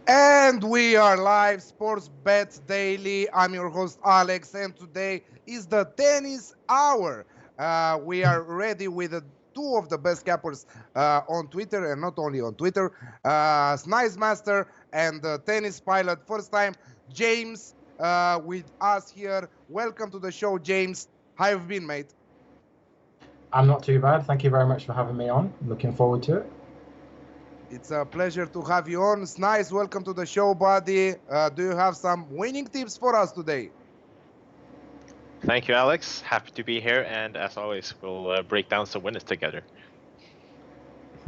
And we are live, Sports Bets Daily. I'm your host, Alex, and today is the tennis hour. We are ready with two of the best cappers on Twitter, and not only on Twitter, Snice Master and Tennis Pilot. First time, James with us here. Welcome to the show, James. How have you been, mate? I'm not too bad. Thank you very much for having me on. Looking forward to it. It's a pleasure to have you on. Snice, welcome to the show, buddy. Do you have some winning tips for us today? Thank you, Alex. Happy to be here, and as always, we'll break down some winners together.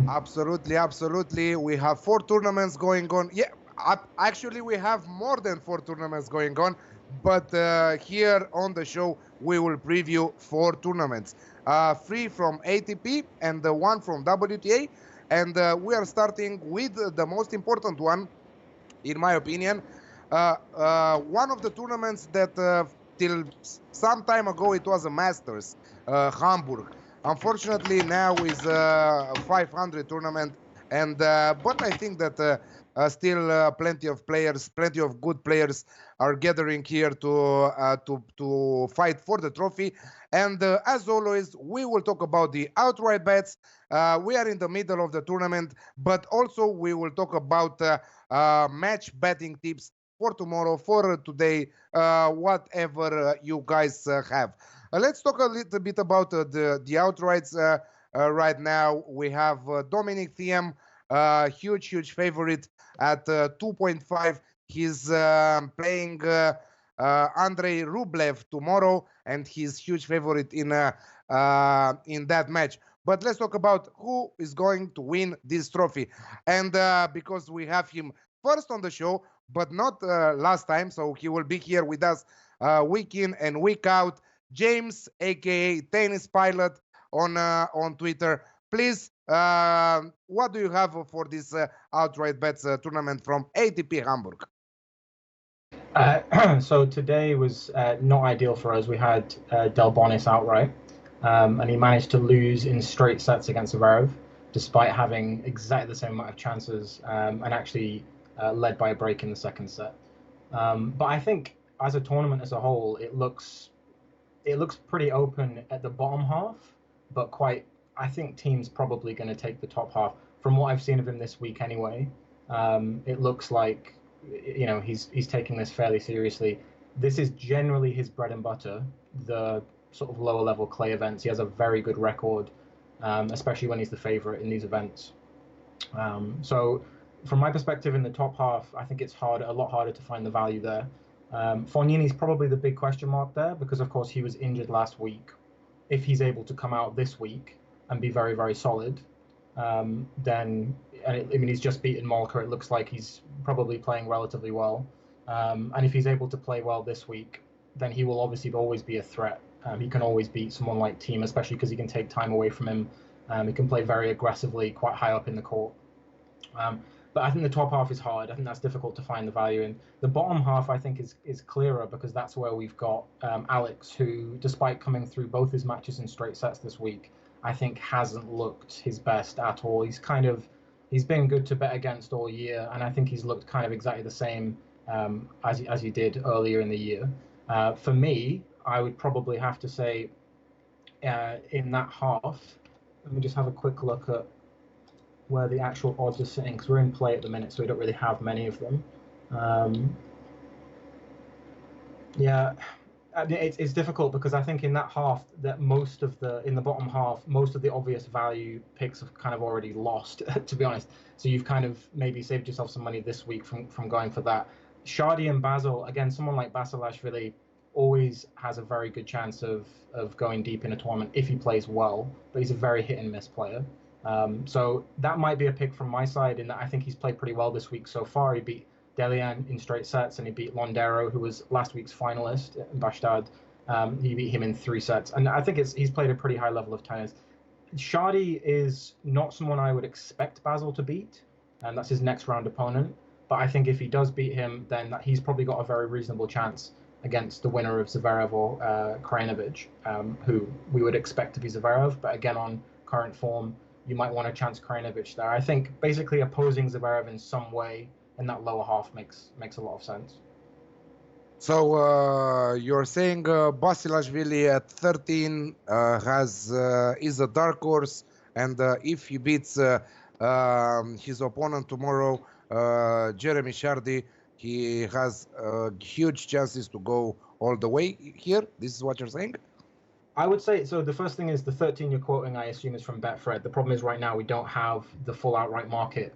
Absolutely, absolutely. We have four tournaments going on. Yeah, actually, we have more than four tournaments going on. But here on the show, we will preview four tournaments, three from ATP and the one from WTA. And we are starting with the most important one, in my opinion. One of the tournaments that till some time ago it was a Masters, Hamburg. Unfortunately, now is a 500 tournament, and but I think that still plenty of players, plenty of good players are gathering here to fight for the trophy. And as always, we will talk about the outright bets. We are in the middle of the tournament, but also we will talk about match betting tips for tomorrow, for today, whatever you guys have. Let's talk a little bit about the outrights right now. We have Dominic Thiam, huge favorite at 2.5. He's playing Andrei Rublev tomorrow, and he's huge favorite in that match. But let's talk about who is going to win this trophy. And because we have him first on the show, but not last time, so he will be here with us week in and week out. James, aka Tennis Pilot, on Twitter. Please, what do you have for this outright bets tournament from ATP Hamburg? So today was not ideal for us. We had Del Bonis outright, and he managed to lose in straight sets against Zverev, despite having exactly the same amount of chances and actually led by a break in the second set. But I think as a tournament as a whole, it looks pretty open at the bottom half, but I think Thiam's probably going to take the top half. From what I've seen of him this week, anyway, it looks like he's taking this fairly seriously. This is generally his bread and butter, the sort of lower level clay events. He has a very good record, especially when he's the favorite in these events. So from my perspective in the top half, I think it's a lot harder to find the value there. Fognini's probably the big question mark there because, of course, he was injured last week. If he's able to come out this week and be very, very solid, then he's just beaten Molker. It looks like he's probably playing relatively well. And if he's able to play well this week, then he will obviously always be a threat. He can always beat someone like Thiem, especially because he can take time away from him. He can play very aggressively, quite high up in the court. But I think the top half is hard. I think that's difficult to find the value in. The bottom half, I think, is clearer because that's where we've got Alex, who, despite coming through both his matches in straight sets this week, I think hasn't looked his best at all. He's been good to bet against all year, and I think he's looked kind of exactly the same as he did earlier in the year. For me, I would probably have to say in that half, let me just have a quick look at where the actual odds are sitting, because we're in play at the minute, so we don't really have many of them. It's difficult because I think in that half that in the bottom half, most of the obvious value picks have kind of already lost, to be honest. So you've kind of maybe saved yourself some money this week from going for that. Shardy and Basil, again, someone like Basilashvili always has a very good chance of going deep in a tournament if he plays well, but he's a very hit and miss player. So that might be a pick from my side in that I think he's played pretty well this week so far. He beat Delian in straight sets, and he beat Londero, who was last week's finalist in Gstaad. He beat him in 3 sets, and I think he's played a pretty high level of tennis. Shardy is not someone I would expect Basil to beat, and that's his next round opponent. But I think if he does beat him, then he's probably got a very reasonable chance against the winner of Zverev or Krajinovic, who we would expect to be Zverev. But again, on current form, you might want to chance Krajinovic there. I think basically opposing Zverev in some way in that lower half makes a lot of sense. So you're saying Basilashvili at 13 is a dark horse, and if he beats his opponent tomorrow, Jeremy Chardy, he has huge chances to go all the way here. This is what you're saying? I would say, so the first thing is the 13 you're quoting, I assume, is from Betfred. The problem is right now we don't have the full outright market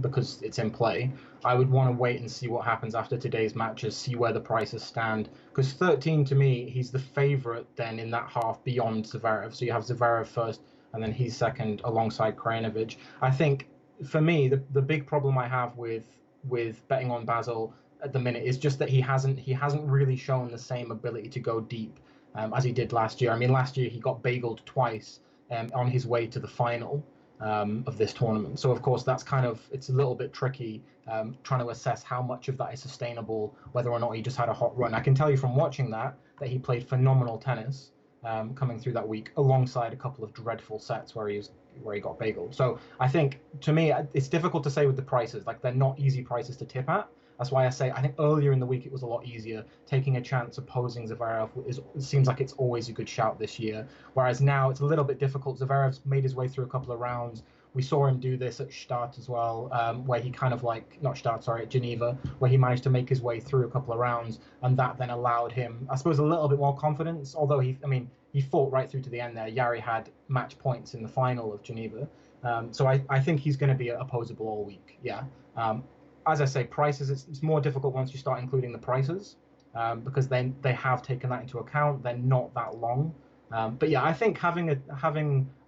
because it's in play. I would want to wait and see what happens after today's matches, see where the prices stand. Because 13, to me, he's the favorite then in that half beyond Zverev. So you have Zverev first, and then he's second alongside Krajinovic. I think, for me, the big problem I have with betting on Basil at the minute is just that he hasn't really shown the same ability to go deep as he did last year. I mean, last year he got bageled twice on his way to the final of this tournament. So, of course, that's it's a little bit tricky trying to assess how much of that is sustainable, whether or not he just had a hot run. I can tell you from watching that he played phenomenal tennis coming through that week, alongside a couple of dreadful sets where he got bageled. So I think, to me, it's difficult to say with the prices. Like, they're not easy prices to tip at. That's why I say I think earlier in the week it was a lot easier. Taking a chance opposing Zverev seems like it's always a good shout this year. Whereas now it's a little bit difficult. Zverev's made his way through a couple of rounds. We saw him do this at Gstaad as well, where he at Geneva, where he managed to make his way through a couple of rounds, and that then allowed him, I suppose, a little bit more confidence. Although he fought right through to the end there. Jari had match points in the final of Geneva. So I think he's going to be opposable all week. Yeah. As I say, prices, it's more difficult once you start including the prices because then they have taken that into account. They're not that long. But yeah, I think having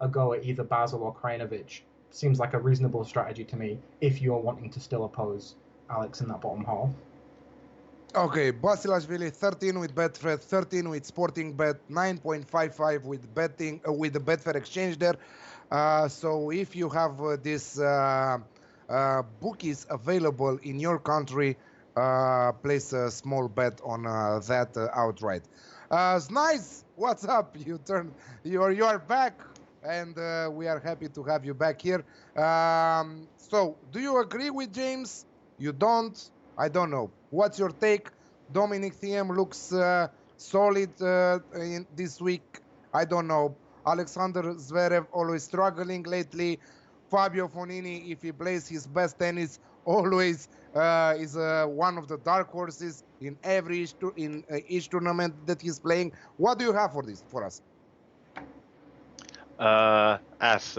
a go at either Basil or Krajinovic seems like a reasonable strategy to me if you're wanting to still oppose Alex in that bottom half. Okay, Basilashvili 13 with Betfred, 13 with Sporting Bet, 9.55 with betting with the Betfair exchange there. So if you have this bookies available in your country, place a small bet on that outright. Nice, what's up? You are back, and we are happy to have you back here. So do you agree with James? You don't? I don't know. What's your take? Dominic Thiam looks solid in this week. I don't know. Alexander Zverev always struggling lately. Fabio Fognini, if he plays his best tennis, always is one of the dark horses in each tournament that he's playing. What do you have for us? As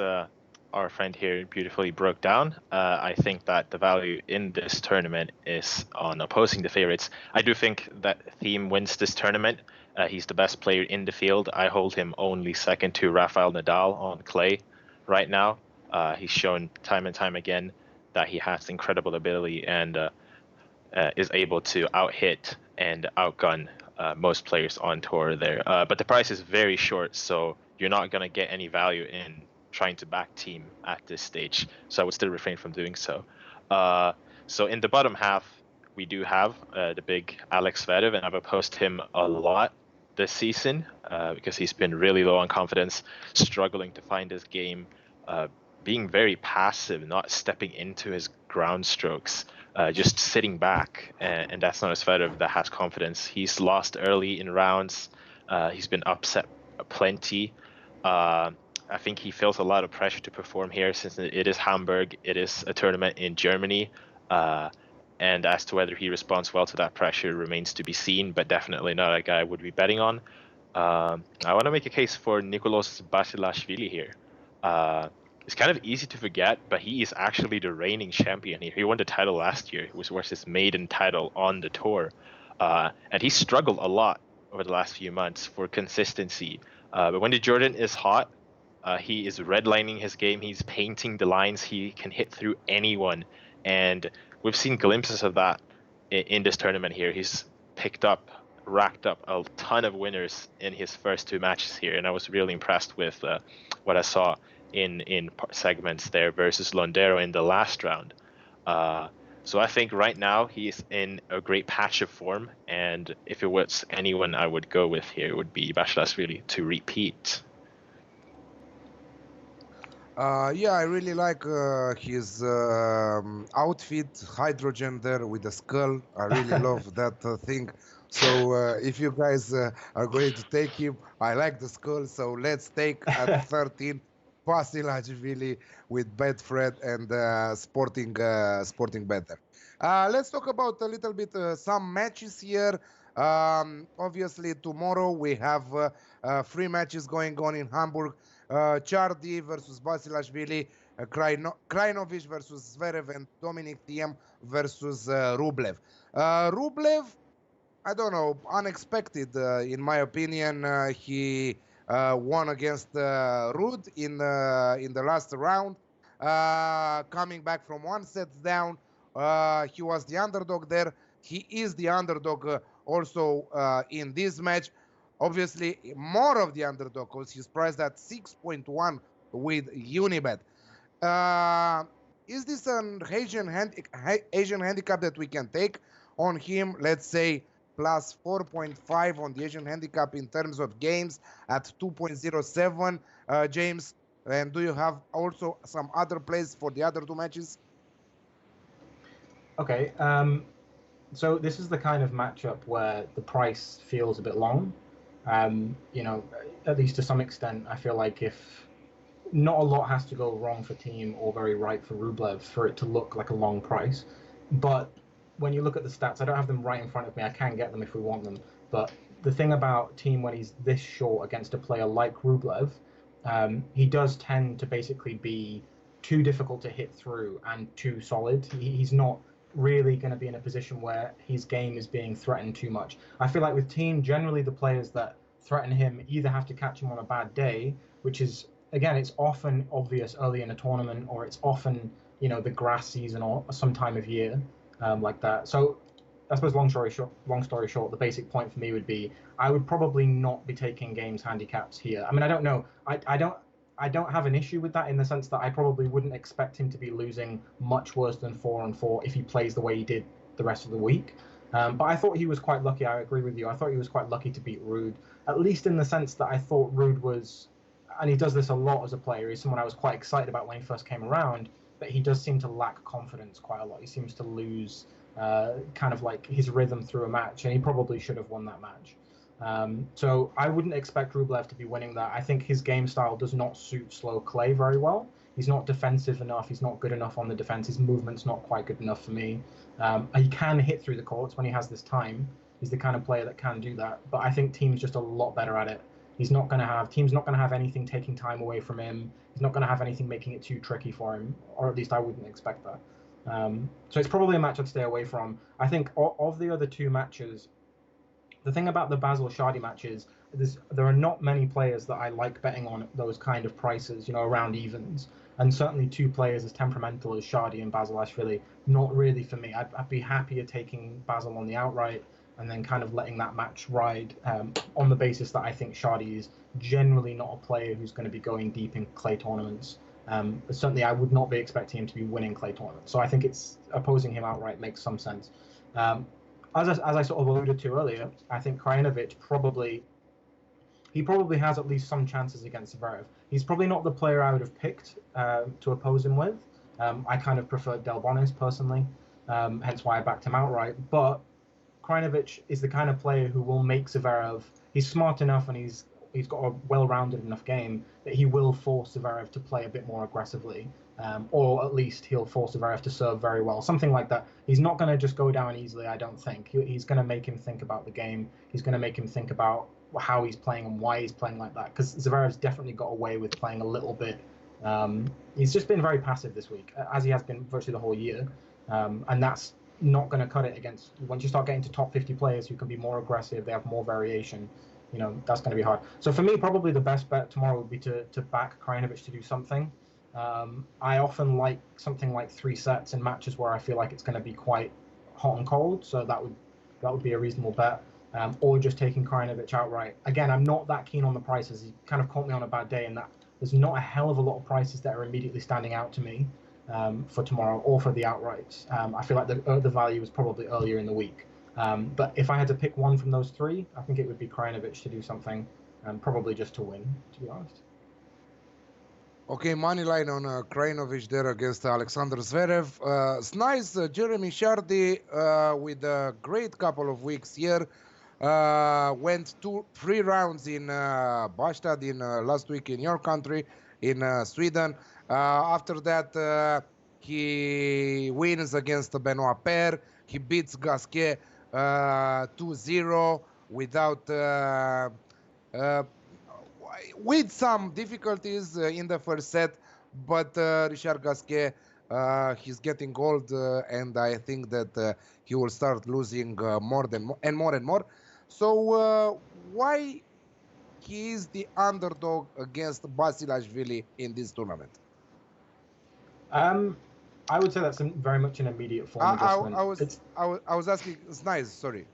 our friend here beautifully broke down, I think that the value in this tournament is on opposing the favorites. I do think that Thiam wins this tournament. He's the best player in the field. I hold him only second to Rafael Nadal on clay right now. He's shown time and time again that he has incredible ability and is able to out-hit and outgun most players on tour there. But the price is very short, so you're not going to get any value in trying to back Thiam at this stage. So I would still refrain from doing so. So in the bottom half, we do have the big Alex Zverev, and I've opposed him a lot this season because he's been really low on confidence, struggling to find his game, being very passive, not stepping into his ground strokes, just sitting back. And that's not a Zverev that has confidence. He's lost early in rounds. He's been upset plenty. I think he feels a lot of pressure to perform here since it is Hamburg. It is a tournament in Germany. And as to whether he responds well to that pressure remains to be seen, but definitely not a guy I would be betting on. I want to make a case for Nicolas Basilashvili here. It's kind of easy to forget, but he is actually the reigning champion here. He won the title last year. It was his maiden title on the tour. And he struggled a lot over the last few months for consistency. But when the Jordan is hot, he is redlining his game. He's painting the lines. He can hit through anyone. And we've seen glimpses of that in this tournament here. He's racked up a ton of winners in his first two matches here. And I was really impressed with what I saw in segments there versus Londero in the last round. So I think right now he's in a great patch of form. And if it was anyone I would go with here, it would be Basilashvili to repeat. Yeah, I really like his outfit, hydrogen there with the skull. I really love that thing. So if you guys are going to take him, I like the skull. So let's take at 13 Basilashvili with Betfred and Sporting Better. Let's talk about a little bit some matches here. Obviously, tomorrow we have 3 matches going on in Hamburg. Chardy versus Basilashvili, Krajinovic versus Zverev, and Dominic Thiam versus Rublev. Rublev, I don't know, unexpected in my opinion. He won against Ruud in the last round, coming back from 1 set down. He was the underdog there. He is the underdog also in this match. Obviously, more of the underdog because he's priced at 6.1 with Unibet. Uh, is this an Asian handicap that we can take on him? Let's say plus 4.5 on the Asian handicap in terms of games at 2.07, James. And do you have also some other plays for the other 2 matches? Okay, so this is the kind of matchup where the price feels a bit long. You know, at least to some extent, I feel like if not a lot has to go wrong for Team or very right for Rublev for it to look like a long price. But when you look at the stats, I don't have them right in front of me. I can get them if we want them. But the thing about Team when he's this short against a player like Rublev, he does tend to basically be too difficult to hit through and too solid. He's not really going to be in a position where his game is being threatened too much. I feel like with Team, generally the players that threaten him either have to catch him on a bad day, which is again, it's often obvious early in a tournament, or it's often the grass season or some time of year like that. So I suppose long story short, the basic point for me would be I would probably not be taking games handicaps here. I mean, I don't know. I don't have an issue with that in the sense that I probably wouldn't expect him to be losing much worse than 4-4 if he plays the way he did the rest of the week. But I thought he was quite lucky. I agree with you. I thought he was quite lucky to beat Ruud, at least in the sense that I thought Ruud was, and he does this a lot as a player. He's someone I was quite excited about when he first came around, but he does seem to lack confidence quite a lot. He seems to lose kind of like his rhythm through a match, and he probably should have won that match. So I wouldn't expect Rublev to be winning that. I think his game style does not suit slow clay very well. He's not defensive enough. He's not good enough on the defense. His movement's not quite good enough for me. He can hit through the courts when he has this time. He's the kind of player that can do that. But I think Team's just a lot better at it. Team's not going to have anything taking time away from him. He's not going to have anything making it too tricky for him, or at least I wouldn't expect that. So it's probably a match I'd stay away from. I think of the other 2 matches, the thing about the Basil-Shardy matches, there are not many players that I like betting on at those kind of prices, around evens. And certainly 2 players as temperamental as Shardy and Basilashvili, not really for me. I'd be happier taking Basil on the outright and then kind of letting that match ride on the basis that I think Shardy is generally not a player who's going to be going deep in clay tournaments. Certainly, I would not be expecting him to be winning clay tournaments. So I think it's opposing him outright makes some sense. As I sort of alluded to earlier, I think Krajinovic probably has at least some chances against Zverev. He's probably not the player I would have picked to oppose him with. I kind of prefer Delbonis personally, hence why I backed him outright. But Krajinovic is the kind of player who will make Zverev. He's smart enough and he's got a well-rounded enough game that he will force Zverev to play a bit more aggressively, or at least he'll force Zverev to serve very well, something like that. He's not going to just go down easily, I don't think. He's going to make him think about the game. He's going to make him think about how he's playing and why he's playing like that, because Zverev's definitely got away with playing a little bit. He's just been very passive this week, as he has been virtually the whole year, and that's not going to cut it against once you start getting to top 50 players who can be more aggressive, they have more variation. That's going to be hard. So for me, probably the best bet tomorrow would be to back Krajinovic to do something. I often like something like 3 sets in matches where I feel like it's going to be quite hot and cold. So that would be a reasonable bet. Or just taking Krajinovic outright. Again, I'm not that keen on the prices. He kind of caught me on a bad day in that there's not a hell of a lot of prices that are immediately standing out to me for tomorrow or for the outrights. I feel like the value is probably earlier in the week. But if I had to pick one from those 3, I think it would be Krajinovic to do something, probably just to win, to be honest. Okay, money line on Krajinovic there against Alexander Zverev. It's nice, Jeremy Chardy with a great couple of weeks here. Went 3 rounds in Gstaad in last week in your country, in Sweden. After that, he wins against Benoit Paire. He beats Gasquet 2-0 without with some difficulties in the first set, but Richard Gasquet, he's getting old, and I think that he will start losing more and more. So why he is the underdog against Basilashvili in this tournament? I would say that's very much an immediate form adjustment. I was asking. It's nice. Sorry.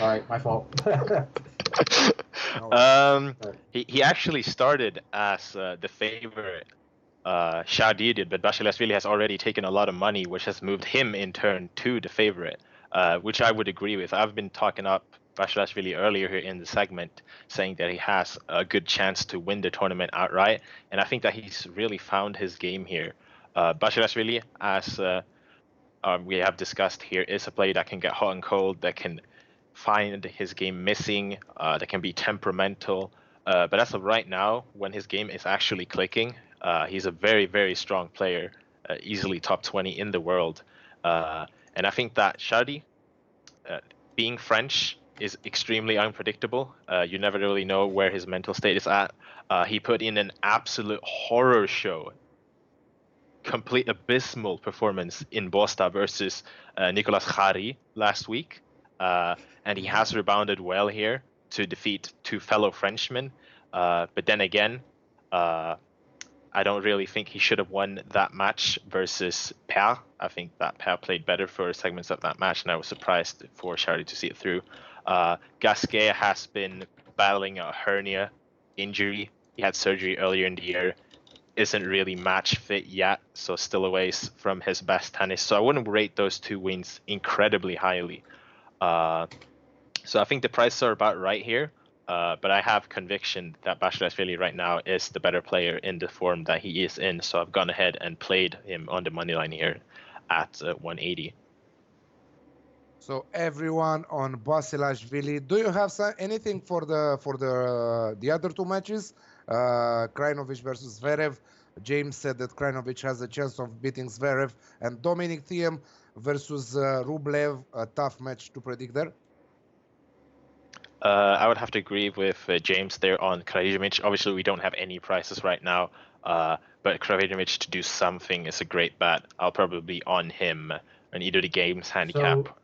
All right, my fault. He actually started as the favorite. Chardy did, but Basilashvili has already taken a lot of money, which has moved him in turn to the favorite, which I would agree with. I've been talking up Basilashvili earlier here in the segment, saying that he has a good chance to win the tournament outright, and I think that he's really found his game here. Basilashvili, as we have discussed here, is a player that can get hot and cold, that can find his game missing, that can be temperamental. But as of right now, when his game is actually clicking, he's a very, very strong player, easily top 20 in the world. And I think that Chardy, being French, is extremely unpredictable. You never really know where his mental state is at. He put in an absolute horror show, complete abysmal performance in Bosta versus Nicolas Jarry last week. And he has rebounded well here to defeat 2 fellow Frenchmen. But then again, I don't really think he should have won that match versus Paire. I think that Paire played better for segments of that match, and I was surprised for Chardy to see it through. Gasquet has been battling a hernia injury. He had surgery earlier in the year. Isn't really match fit yet, so still a ways from his best tennis. So I wouldn't rate those 2 wins incredibly highly. So I think the prices are about right here. But I have conviction that Basilashvili right now is the better player in the form that he is in. So I've gone ahead and played him on the money line here at 180. So everyone on Basilashvili. Do you have anything for the other 2 matches? Krajinovic versus Zverev. James said that Krajinovic has a chance of beating Zverev, and Dominic Thiam versus Rublev. A tough match to predict there. I would have to agree with James there on Krajinovic. Obviously, we don't have any prices right now, but Krajinovic to do something is a great bet. I'll probably be on him on either the games handicap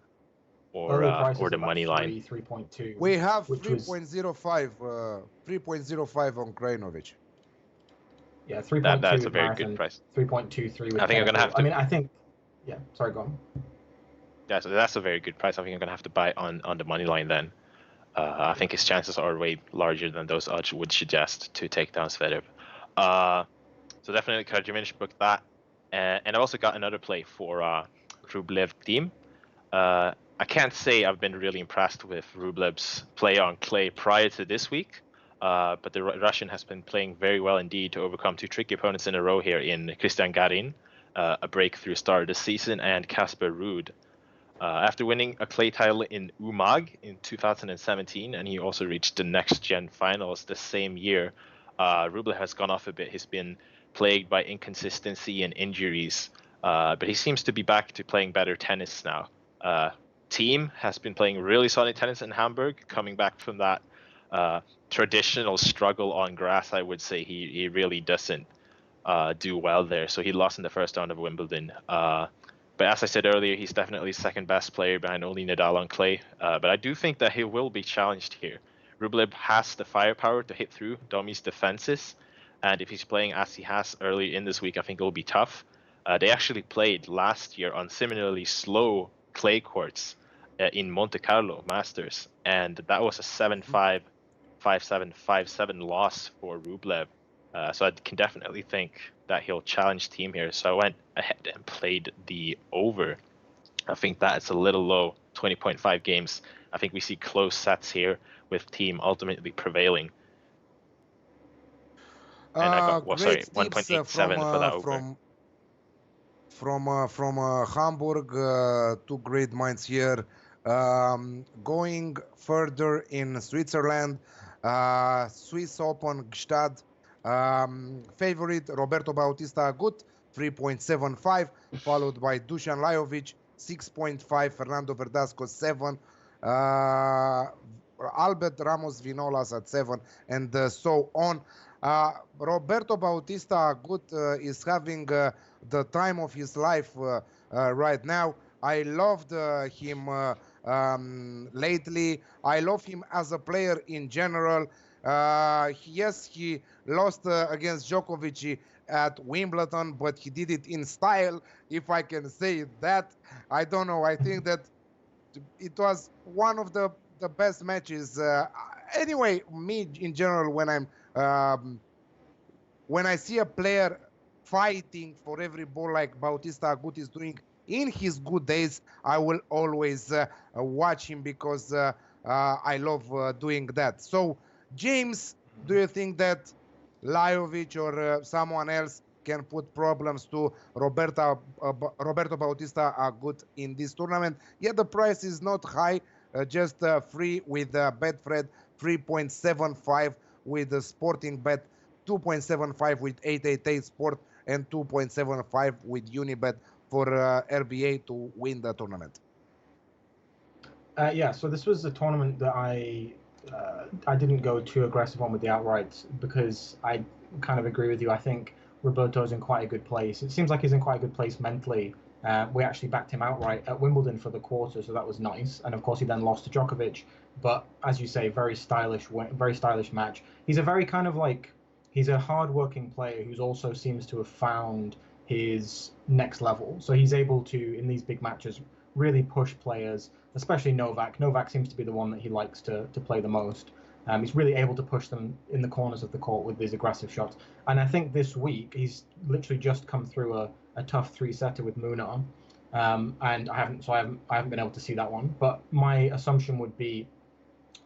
or the money line. 3.2. We have 3.05 3.05 on Krajinovic. Yeah, 3.2. That's a very good price. 3.23 with I think I'm gonna have to. I mean, I think. Yeah. Sorry, go on. Yeah, so that's a very good price. I think I'm gonna have to buy on the money line then. I think his chances are way larger than those odds would suggest to take down Zverev. So definitely Krajinovic booked that. And I've also got another play for Rublev Thiem. I can't say I've been really impressed with Rublev's play on clay prior to this week, but the Russian has been playing very well indeed to overcome 2 tricky opponents in a row here in Christian Garin, a breakthrough start of the season, and Casper Ruud. After winning a clay title in Umag in 2017, and he also reached the next gen finals the same year, Rublev has gone off a bit. He's been plagued by inconsistency and injuries, but he seems to be back to playing better tennis now. Thiem has been playing really solid tennis in Hamburg, coming back from that traditional struggle on grass. I would say he really doesn't do well there. So he lost in the first round of Wimbledon. But as I said earlier, he's definitely second best player behind only Nadal on clay. But I do think that he will be challenged here. Rublev has the firepower to hit through Domi's defenses. And if he's playing as he has early in this week, I think it'll be tough. They actually played last year on similarly slow clay courts in Monte Carlo Masters. And that was a 7-5, 5-7, 5-7 loss for Rublev. So I can definitely think that he'll challenge Thiem here. So I went ahead and played the over. I think that is a little low, 20.5 games. I think we see close sets here with Thiem ultimately prevailing. And I got, well, sorry, Great tips 1.87 for that over. From Hamburg, two great minds here. Going further in Switzerland, Swiss Open Gstaad, favorite Roberto Bautista Agut 3.75, followed by Dusan Lajovic 6.5, Fernando Verdasco 7, Albert Ramos Vinolas at 7, and so on. Roberto Bautista Agut is having the time of his life right now. I loved him lately. I love him as a player in general. Yes, he lost against Djokovic at Wimbledon, but he did it in style, if I can say that. I don't know. I think that it was one of the best matches. Anyway, me in general, when I see a player fighting for every ball like Bautista Agut is doing in his good days, I will always watch him because I love doing that. So, James, do you think that Lajovic or someone else can put problems to Roberto Bautista Agut in this tournament? Yeah, the price is not high, just free with Betfred, 3.75 with the Sporting Bet, 2.75 with 888 Sport, and 2.75 with Unibet for RBA to win the tournament. Yeah, so this was a tournament that I didn't go too aggressive on with the outrights because I kind of agree with you. I think Roberto's in quite a good place. It seems like he's in quite a good place mentally. We actually backed him outright at Wimbledon for the quarter, so that was nice. And of course, he then lost to Djokovic. But as you say, very stylish match. He's a very kind of like, he's a hard-working player who also seems to have found his next level. So he's able to, in these big matches, really push players, especially Novak. Novak seems to be the one that he likes to play the most. He's really able to push them in the corners of the court with these aggressive shots. And I think this week he's literally just come through a tough three-setter with Munar, and I haven't been able to see that one. But my assumption would be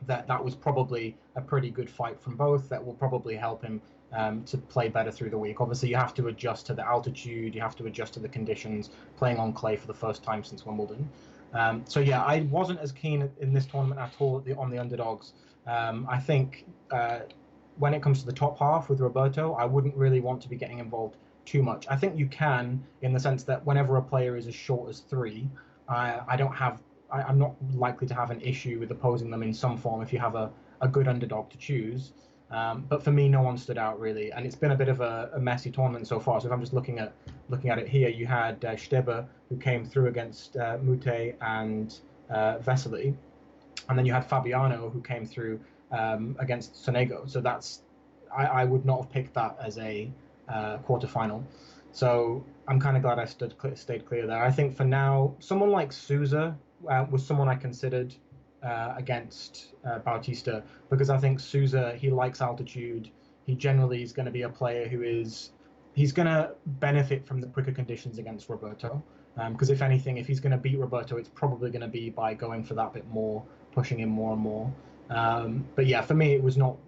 that was probably a pretty good fight from both. That will probably help him to play better through the week. Obviously, you have to adjust to the altitude, you have to adjust to the conditions, playing on clay for the first time since Wimbledon. So yeah, I wasn't as keen in this tournament at all on the underdogs. I think when it comes to the top half with Roberto, I wouldn't really want to be getting involved too much. I think you can, in the sense that whenever a player is as short as 3, I'm not likely to have an issue with opposing them in some form if you have a good underdog to choose. But for me, no one stood out really, and it's been a bit of a messy tournament so far. So if I'm just looking at it here, you had Steber, who came through against Mute and Vesely, and then you had Fabiano, who came through against Sonego. So I would not have picked that as a quarterfinal. So I'm kind of glad I stayed clear there. I think for now, someone like Sousa was someone I considered against Bautista, because I think Sousa, he likes altitude. He generally is going to be a player he's going to benefit from the quicker conditions against Roberto. Because if anything, if he's going to beat Roberto, it's probably going to be by going for that bit more, pushing him more and more. But yeah, for me,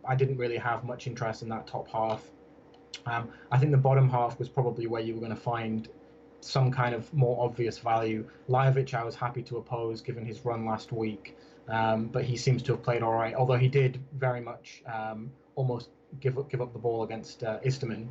I didn't really have much interest in that top half. I think the bottom half was probably where you were going to find some kind of more obvious value. Lajovic, I was happy to oppose given his run last week, but he seems to have played all right, although he did very much almost give up the ball against Istomin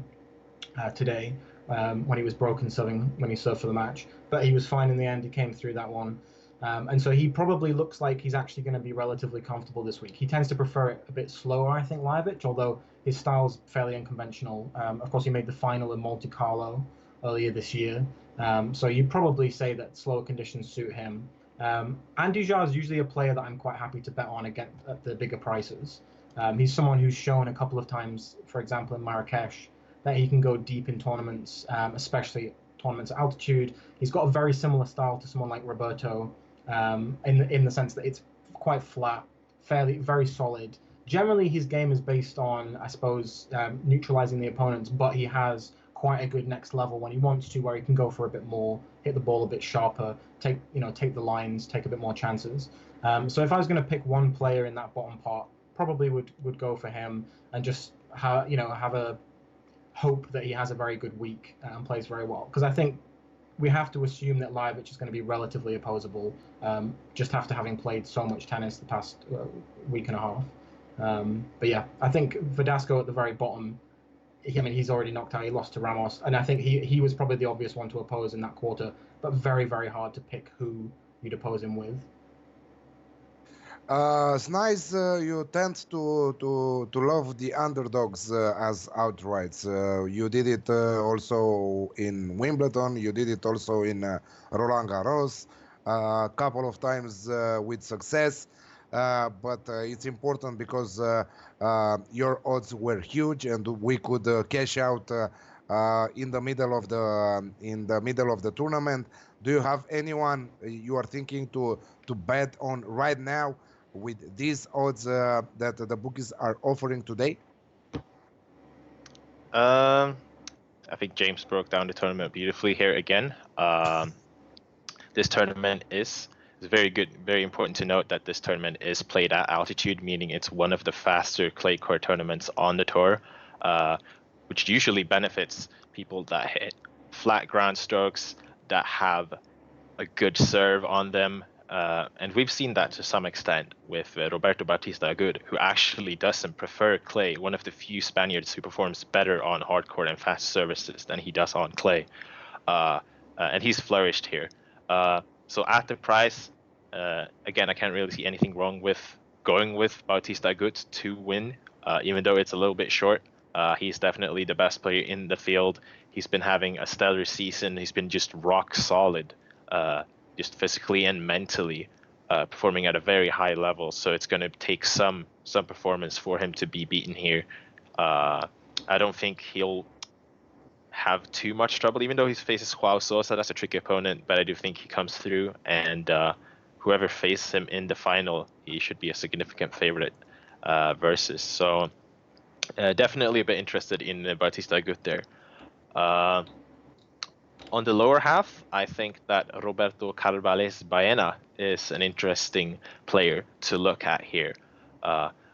today when he was broken serving when he served for the match. But he was fine in the end. He came through that one. And so he probably looks like he's actually going to be relatively comfortable this week. He tends to prefer it a bit slower, I think, Lajovic, although his style's fairly unconventional. Of course, he made the final in Monte Carlo earlier this year. So you'd probably say that slower conditions suit him. Andujar is usually a player that I'm quite happy to bet on again at the bigger prices. He's someone who's shown a couple of times, for example, in Marrakesh, that he can go deep in tournaments, especially tournaments at altitude. He's got a very similar style to someone like Roberto, in the sense that it's quite flat, very solid. Generally, his game is based on, I suppose, neutralizing the opponents, but he has quite a good next level when he wants to, where he can go for a bit more, hit the ball a bit sharper, take the lines, take a bit more chances. So if I was going to pick one player in that bottom part, probably would go for him and just have a hope that he has a very good week and plays very well. Because I think we have to assume that Lajovic is going to be relatively opposable, just after having played so much tennis the past week and a half. But yeah, I think Verdasco at the very bottom, he's already knocked out. He lost to Ramos, and I think he was probably the obvious one to oppose in that quarter, but very, very hard to pick who you'd oppose him with. It's nice you tend to love the underdogs as outrights. You did it also in Wimbledon. You did it also in Roland Garros a couple of times with success. But it's important because your odds were huge, and we could cash out in the middle of the tournament. Do you have anyone you are thinking to bet on right now with these odds that the bookies are offering today? I think James broke down the tournament beautifully here again. This tournament is very good. Very important to note that this tournament is played at altitude, meaning it's one of the faster clay court tournaments on the tour, which usually benefits people that hit flat ground strokes, that have a good serve on them. And we've seen that to some extent with Roberto Bautista Agut, who actually doesn't prefer clay, one of the few Spaniards who performs better on hard court and fast services than he does on clay. And he's flourished here. So at the price, again, I can't really see anything wrong with going with Bautista Agut to win, even though it's a little bit short. He's definitely the best player in the field. He's been having a stellar season. He's been just rock solid, just physically and mentally, performing at a very high level. So it's going to take some performance for him to be beaten here. I don't think he'll have too much trouble, even though he faces Joao Sosa. That's a tricky opponent, but I do think he comes through, and whoever faces him in the final, he should be a significant favorite versus. So definitely a bit interested in Bautista Agut there. On the lower half, I think that Roberto Carvalles Baena is an interesting player to look at here.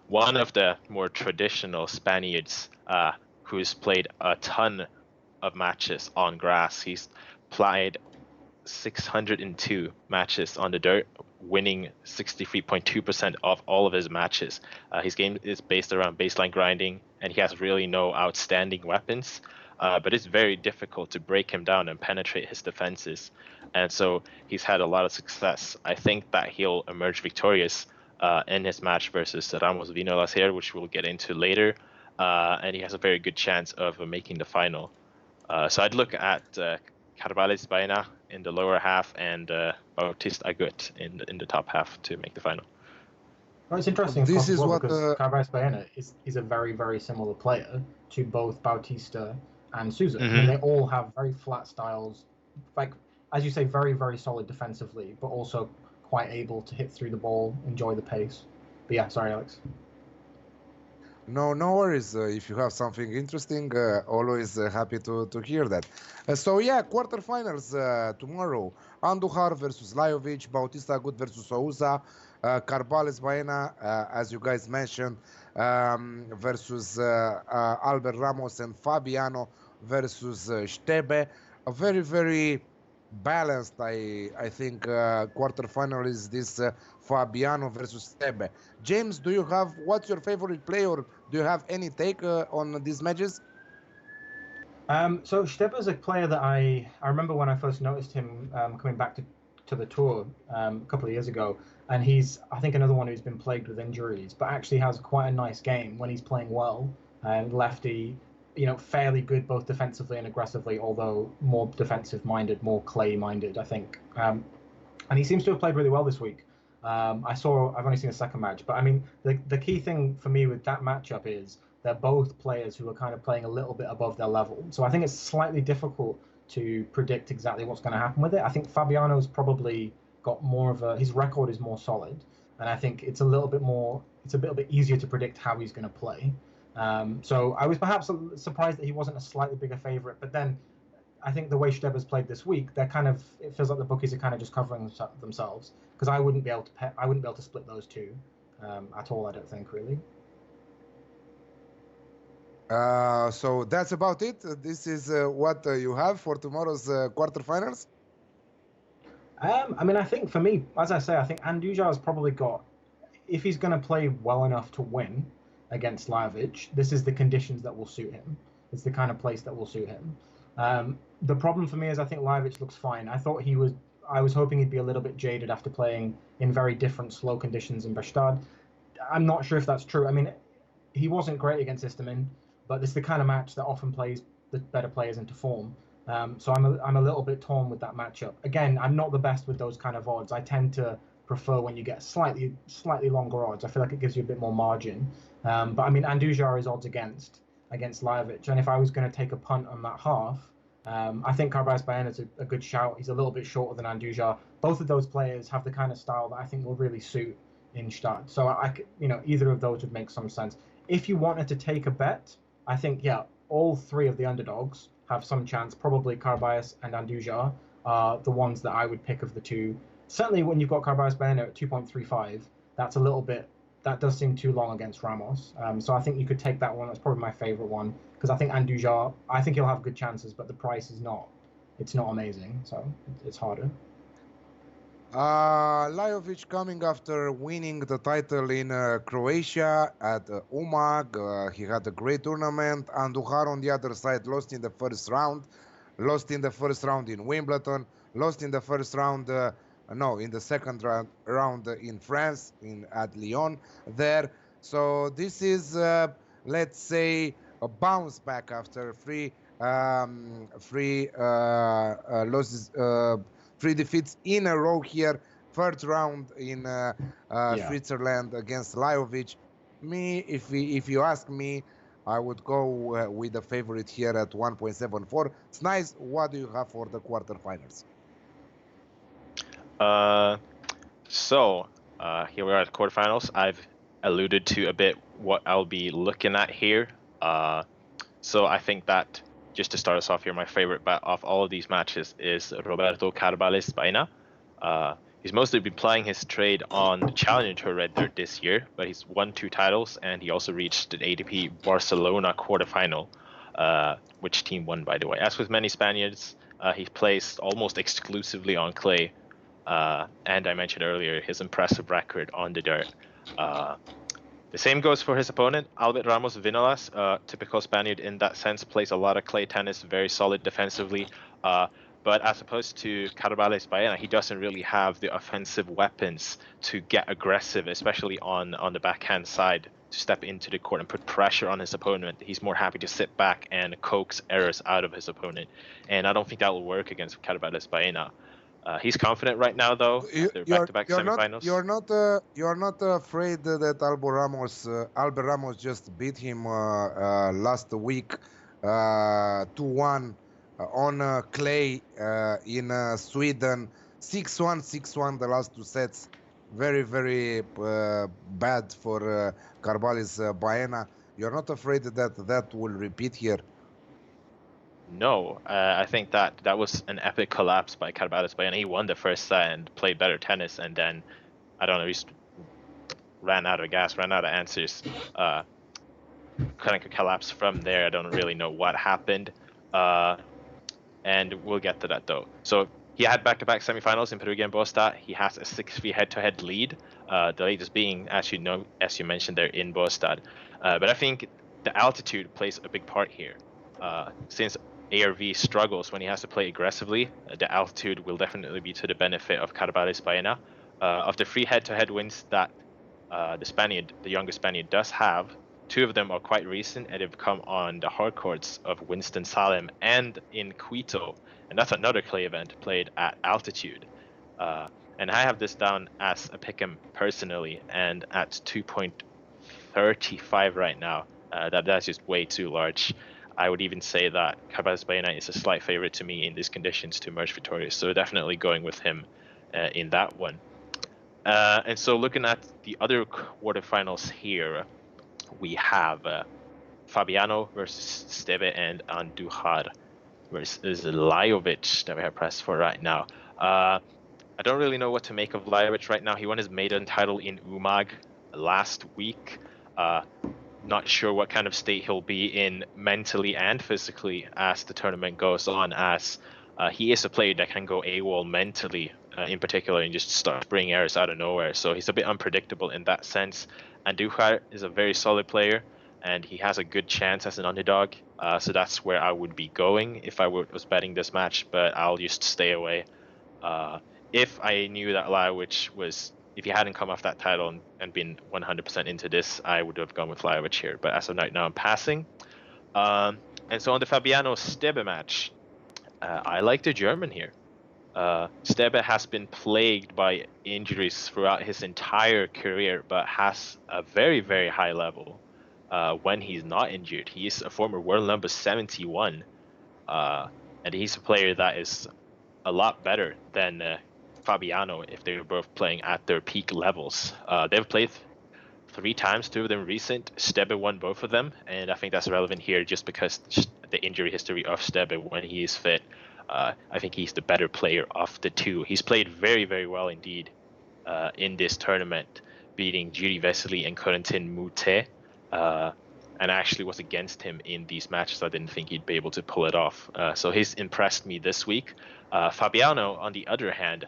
One of the more traditional Spaniards who's played a ton of matches on grass. He's played 602 matches on the dirt, winning 63.2% of all of his matches. His game is based around baseline grinding, and he has really no outstanding weapons. But it's very difficult to break him down and penetrate his defenses. And so he's had a lot of success. I think that he'll emerge victorious in his match versus Ramos Vino Lacer, which we'll get into later. And he has a very good chance of making the final. So I'd look at Carvalles Baena in the lower half and Bautista Agut in the top half to make the final. Well, it's interesting, This is what because Carvalles Baena is a very, very similar player to both Bautista and Sousa. Mm-hmm. I mean, they all have very flat styles, like, as you say, very, very solid defensively, but also quite able to hit through the ball, enjoy the pace. But yeah, sorry, Alex. No worries. If you have something interesting, always happy to hear that. So yeah, quarterfinals tomorrow. Andujar versus Lajovic, Bautista Agut versus Sousa, Carvalles Baena, as you guys mentioned, versus Albert Ramos, and Fabiano versus Stebe. A very, very balanced, I think, quarterfinal is this Fabiano versus Stebe. James, what's your favorite play, or do you have any take on these matches? So Stebe is a player that I remember when I first noticed him coming back to the tour a couple of years ago, and he's, I think, another one who's been plagued with injuries, but actually has quite a nice game when he's playing well. Lefty, fairly good both defensively and aggressively, although more defensive-minded, more clay-minded, I think. And he seems to have played really well this week. I've only seen the second match, but I mean, the key thing for me with that matchup is they're both players who are kind of playing a little bit above their level. So I think it's slightly difficult to predict exactly what's going to happen with it. I think Fabiano's probably got his record is more solid, and I think it's a little bit easier to predict how he's going to play. So I was perhaps surprised that he wasn't a slightly bigger favorite, but then I think the way Stebe's played this week, it feels like the bookies are kind of just covering themselves, because I wouldn't be able to split those two at all. I don't think, really. So that's about it. This is what you have for tomorrow's quarterfinals. I mean, I think for me, as I say, I think Andujar's probably got, if he's going to play well enough to win against Lajovic, this is the conditions that will suit him. It's the kind of place that will suit him. The problem for me is I think Lajovic looks fine. I was hoping he'd be a little bit jaded after playing in very different slow conditions in Gstaad. I'm not sure if that's true. I mean, he wasn't great against Istomin, but it's the kind of match that often plays the better players into form. So I'm a little bit torn with that matchup. Again, I'm not the best with those kind of odds. I tend to prefer when you get slightly longer odds. I feel like it gives you a bit more margin. But I mean, Andujar is odds against Lajovic, and if I was going to take a punt on that half, I think Carballes Baena is a good shout. He's a little bit shorter than Andujar. Both of those players have the kind of style that I think will really suit in Gstaad. So either of those would make some sense. If you wanted to take a bet, I think all three of the underdogs have some chance. Probably Carballes and Andujar are the ones that I would pick of the two. Certainly when you've got Carballes Baena at 2.35, that does seem too long against Ramos. So I think you could take that one. That's probably my favorite one, because I think Andujar, I think he'll have good chances, but the price is not amazing, so it's harder. Lajovic coming after winning the title in Croatia at Umag. He had a great tournament. Andujar on the other side lost in the first round. Lost in the first round in Wimbledon. Lost in the first round, in the second round in France, at Lyon there. So this is, let's say, a bounce back after three losses. 3 defeats in a row here. Third round in Switzerland against Lajovic. If you ask me, I would go with the favorite here at 1.74. It's nice. What do you have for the quarterfinals? Here we are at the quarterfinals. I've alluded to a bit what I'll be looking at here. So I think that, just to start us off here, my favorite bet of all of these matches is Roberto Carballes Baena. He's mostly been playing his trade on the Challenger Tour Red Dirt this year, but he's won 2 titles, and he also reached an ATP Barcelona quarterfinal, which Team won, by the way. As with many Spaniards, he plays almost exclusively on clay, and I mentioned earlier his impressive record on the dirt. The same goes for his opponent, Albert Ramos Vinolas, typical Spaniard in that sense, plays a lot of clay tennis, very solid defensively. But as opposed to Carballes Baena, he doesn't really have the offensive weapons to get aggressive, especially on the backhand side, to step into the court and put pressure on his opponent. He's more happy to sit back and coax errors out of his opponent. And I don't think that will work against Carballes Baena. He's confident right now, though. They're back-to-back semifinals. You're not afraid that Albert Ramos just beat him last week 2-1 on clay in Sweden, 6-1, 6-1 the last 2 sets. Very, very bad for Carballes Baena. You're not afraid that will repeat here? No, I think that was an epic collapse by Carballes Baena. He won the first set and played better tennis, and then, I don't know, he just ran out of gas, ran out of answers. Kind of collapsed from there. I don't really know what happened. And we'll get to that, though. So he had back-to-back semifinals in Perugia and Gstaad. He has a 6-3 head-to-head lead. The latest being, as you mentioned, there in Gstaad. But I think the altitude plays a big part here. Since ARV struggles when he has to play aggressively, the altitude will definitely be to the benefit of Carballes Baena. Of the 3 head-to-head wins that the younger Spaniard does have, 2 of them are quite recent, and they've come on the hard courts of Winston-Salem and in Quito, and that's another clay event played at altitude. And I have this down as a pick'em personally, and at 2.35 right now. That's just way too large. I would even say that Carballes Baena is a slight favorite to me in these conditions to emerge victorious, so definitely going with him in that one. And so looking at the other quarterfinals here, we have Fabiano versus Steve and Andujar versus Lajovic that we have pressed for right now. I don't really know what to make of Lajovic right now. He won his maiden title in Umag last week. not sure what kind of state he'll be in mentally and physically as the tournament goes on, as he is a player that can go AWOL mentally in particular and just start bringing errors out of nowhere. So he's a bit unpredictable in that sense. Andujar is a very solid player, and he has a good chance as an underdog. So that's where I would be going if I was betting this match, but I'll just stay away. If I knew that Lajovic was, if he hadn't come off that title and been 100% into this, I would have gone with Lajovic here. But as of right now, I'm passing. And so on the Fabiano Stebe match, I like the German here. Stebe has been plagued by injuries throughout his entire career, but has a very, very high level when he's not injured. He is a former world number 71, and he's a player that is a lot better than Fabiano if they were both playing at their peak levels. They've played 3 times, 2 of them recent. Stebe won both of them, and I think that's relevant here just because the injury history of Stebe when he is fit. I think he's the better player of the 2. He's played very, very well indeed in this tournament, beating Jiri Vesely and Corentin Moutet, and actually was against him in these matches. I didn't think he'd be able to pull it off. So he's impressed me this week. Fabiano, on the other hand,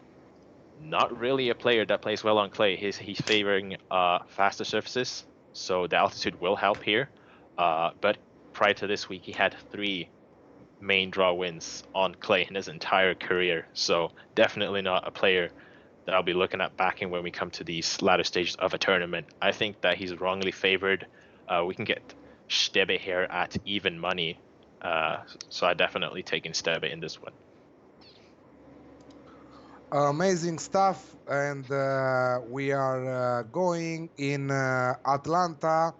not really a player that plays well on clay. He's favoring faster surfaces, so the altitude will help here. But prior to this week, he had 3 main draw wins on clay in his entire career. So definitely not a player that I'll be looking at backing when we come to these latter stages of a tournament. I think that he's wrongly favored. We can get Stebe here at even money. So I definitely taken Stebe in this one. Amazing stuff, and we are going in Atlanta.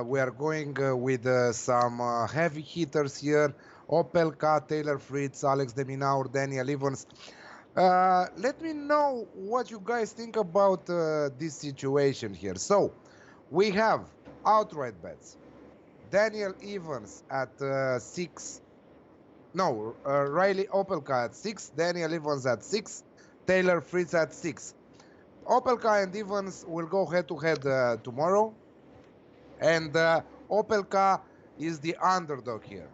We are going with some heavy hitters here: Opelka, Taylor Fritz, Alex de Minaur, Daniel Evans. Let me know what you guys think about this situation here. So we have outright bets: Daniel Evans at 6. No, Riley Opelka at 6, Daniel Evans at 6, Taylor Fritz at 6. Opelka and Evans will go head-to-head tomorrow, and Opelka is the underdog here.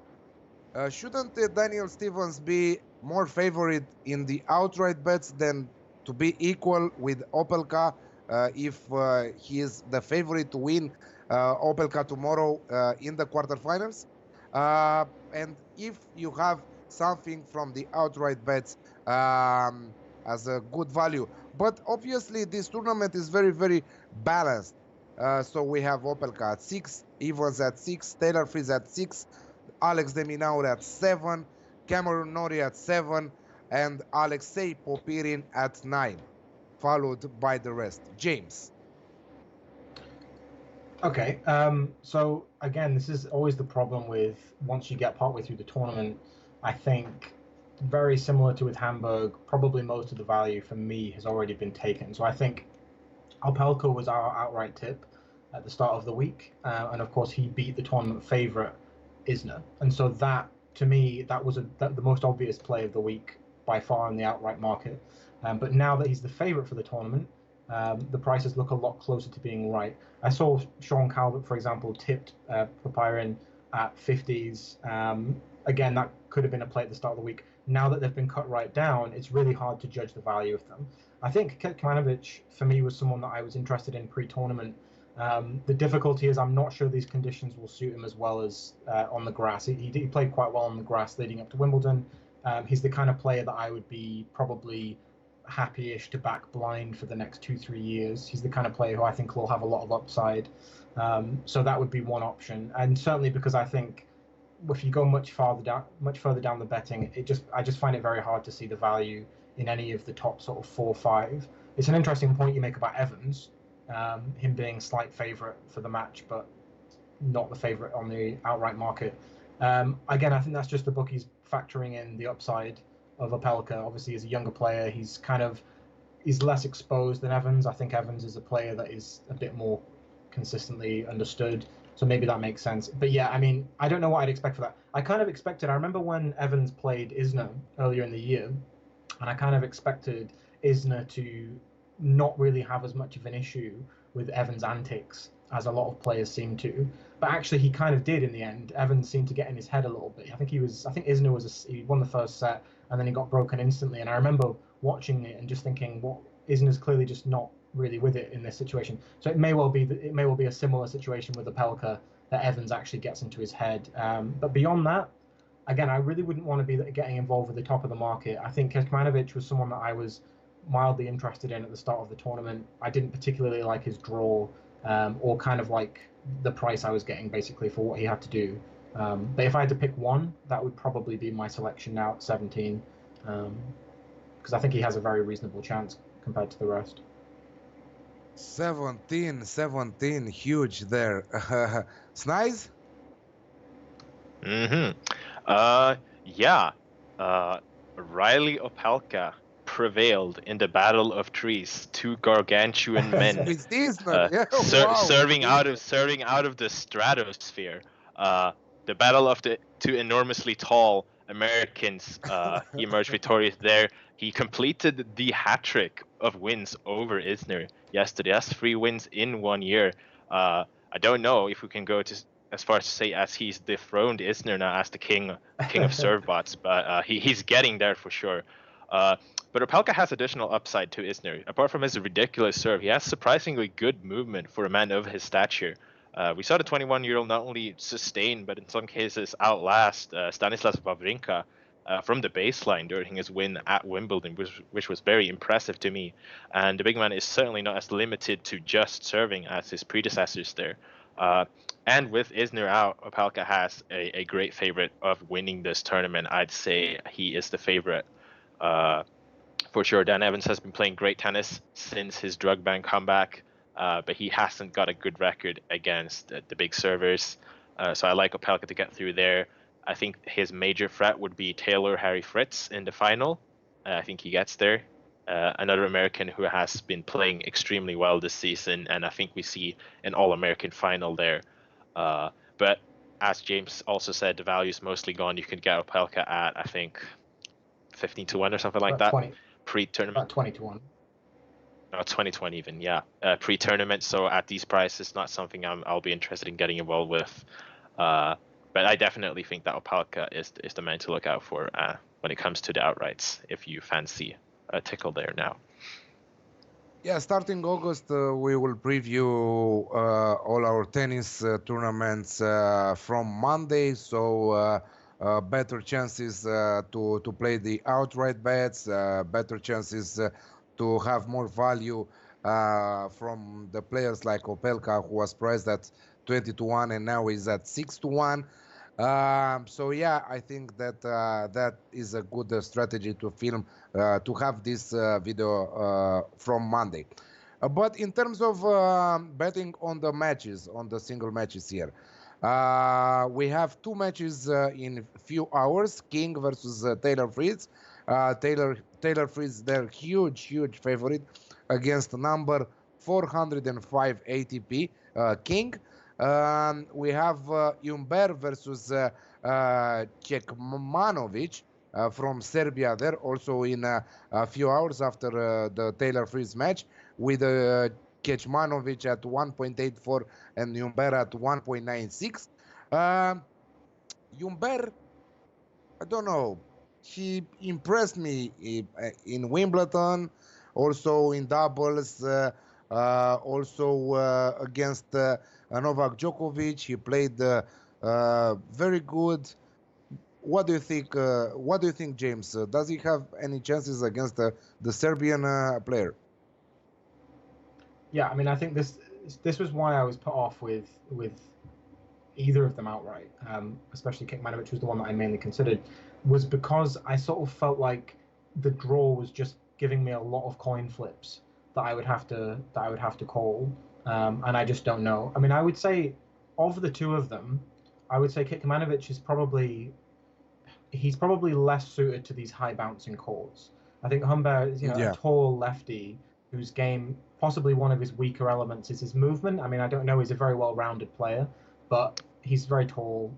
Shouldn't Daniel Stevens be more favorite in the outright bets than to be equal with Opelka if he is the favorite to win Opelka tomorrow in the quarterfinals? And if you have something from the outright bets as a good value. But obviously this tournament is very, very balanced. So we have Opelka at 6, Evans at 6, Taylor Fritz at 6, Alex de Minaur at 7, Cameron Norrie at 7, and Alexei Popirin at 9, followed by the rest. James. Okay, so again, this is always the problem with once you get partway through the tournament. I think very similar to with Hamburg, probably most of the value for me has already been taken. So I think Opelka was our outright tip at the start of the week, and of course he beat the tournament favorite Isner, and so that to me that was the most obvious play of the week by far in the outright market. But now that he's the favorite for the tournament, the prices look a lot closer to being right. I saw Sean Calvert, for example, tipped Popirin at 50s. Again, that could have been a play at the start of the week. Now that they've been cut right down, it's really hard to judge the value of them. I think Kecmanovic, for me, was someone that I was interested in pre-tournament. The difficulty is I'm not sure these conditions will suit him as well as on the grass. He played quite well on the grass leading up to Wimbledon. He's the kind of player that I would be probably happy-ish to back blind for the next 2-3 years. He's the kind of player who I think will have a lot of upside. So that would be one option. And certainly because I think if you go much further down the betting, I just find it very hard to see the value in any of the top sort of 4 or 5. It's an interesting point you make about Evans, him being slight favourite for the match, but not the favourite on the outright market. Again, I think that's just the bookies factoring in the upside of Opelka. Obviously, as a younger player, he's less exposed than Evans. I think Evans is a player that is a bit more consistently understood. So maybe that makes sense. But yeah, I mean, I don't know what I'd expect for that. I remember when Evans played Isner earlier in the year, and I kind of expected Isner to not really have as much of an issue with Evans' antics as a lot of players seem to. But actually, he kind of did in the end. Evans seemed to get in his head a little bit. I think Isner he won the first set, and then he got broken instantly. And I remember watching it and just thinking, Isner's clearly just not really with it in this situation. So it may well be a similar situation with Opelka, that Evans actually gets into his head. But beyond that, again, I really wouldn't want to be getting involved with the top of the market. I think Kekmanovic was someone that I was mildly interested in at the start of the tournament. I didn't particularly like his draw, or kind of like the price I was getting basically for what he had to do. But if I had to pick one, that would probably be my selection now at 17, because I think he has a very reasonable chance compared to the rest. 17, huge there. Snize? Yeah. Riley Opelka prevailed in the Battle of Trees. Two gargantuan men serving out of the stratosphere. The battle of the two enormously tall Americans. He emerged victorious there. He completed the hat trick of wins over Isner yesterday. That's 3 wins in 1 year. I don't know if we can go as far as to say as he's dethroned Isner now as the king of serve bots, but he's getting there for sure. But Opelka has additional upside to Isner. Apart from his ridiculous serve, he has surprisingly good movement for a man of his stature. We saw the 21-year-old not only sustain, but in some cases outlast Stanislas Wawrinka from the baseline during his win at Wimbledon, which was very impressive to me. And the big man is certainly not as limited to just serving as his predecessors there. And with Isner out, Opelka has a great favorite of winning this tournament. I'd say he is the favorite for sure. Dan Evans has been playing great tennis since his drug ban comeback, but he hasn't got a good record against the big servers. So I like Opelka to get through there. I think his major threat would be Taylor Harry Fritz in the final. I think he gets there. Another American who has been playing extremely well this season, and I think we see an All-American final there. But as James also said, the value is mostly gone. You could get Opelka at, I think, 15-1 or something like that. 20, pre-tournament. About 20-1. No, 20-1 even, yeah. Pre-tournament, so at these prices, not something I'll be interested in getting involved with. But I definitely think that Opelka is the man to look out for when it comes to the outrights, if you fancy a tickle there now. Yeah, starting August, we will preview all our tennis tournaments from Monday, so better chances to play the outright bets, better chances to have more value from the players like Opelka, who was priced at 20-1 and now is at 6-1. So yeah, I think that that is a good strategy to film, to have this video from Monday. But in terms of betting on the matches, on the single matches here, we have 2 matches in a few hours: King versus Taylor Fritz. Taylor Fritz, their huge favorite against number 405 ATP King. We have Humbert versus Kekmanovic from Serbia there, also in a few hours after the Taylor Fritz match, with Kekmanovic at 1.84 and Humbert at 1.96. Humbert, I don't know, he impressed me in Wimbledon, also in doubles, also against Novak Djokovic. He played very good. What do you think? James? Does he have any chances against the Serbian player? Yeah, I mean, I think this was why I was put off with either of them outright, especially Kekmanovic was the one that I mainly considered, was because I sort of felt like the draw was just giving me a lot of coin flips that I would have to call, and I just don't know. I mean, I would say of the two of them, I would say Kekmanovic is probably less suited to these high bouncing courts. I think Humbert is a tall lefty whose game, possibly one of his weaker elements is his movement. I mean, I don't know, he's a very well-rounded player, but he's very tall.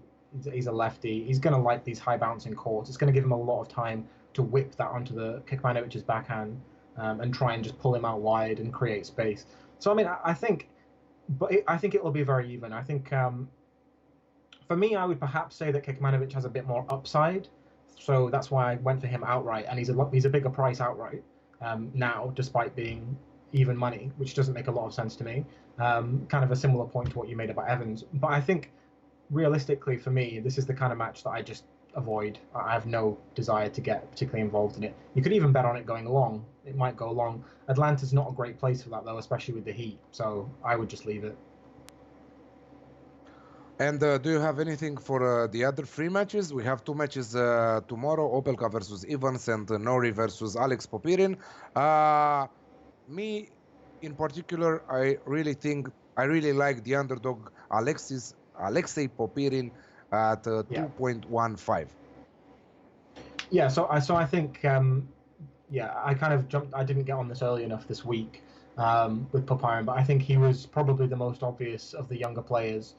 He's a lefty. He's going to like these high bouncing courts. It's going to give him a lot of time to whip that onto the Kekmanovic's backhand and try and just pull him out wide and create space. So, I mean, I think but I think it will be very even. I think for me, I would perhaps say that Kekmanovic has a bit more upside, so that's why I went for him outright, and he's a bigger price outright now, despite being even money, which doesn't make a lot of sense to me. Kind of a similar point to what you made about Evans, but I think realistically for me, this is the kind of match that I just avoid. I have no desire to get particularly involved in it. You could even bet on it going long. It might go long. Atlanta's not a great place for that though, especially with the heat. So I would just leave it. And do you have anything for the other 3 matches? We have 2 matches tomorrow: Opelka versus Evans and Nori versus Alex Popirin. Me, in particular, I really like the underdog Alexei Popirin at 2.15. Yeah, so I think I kind of jumped. I didn't get on this early enough this week with Popirin, but I think he was probably the most obvious of the younger players.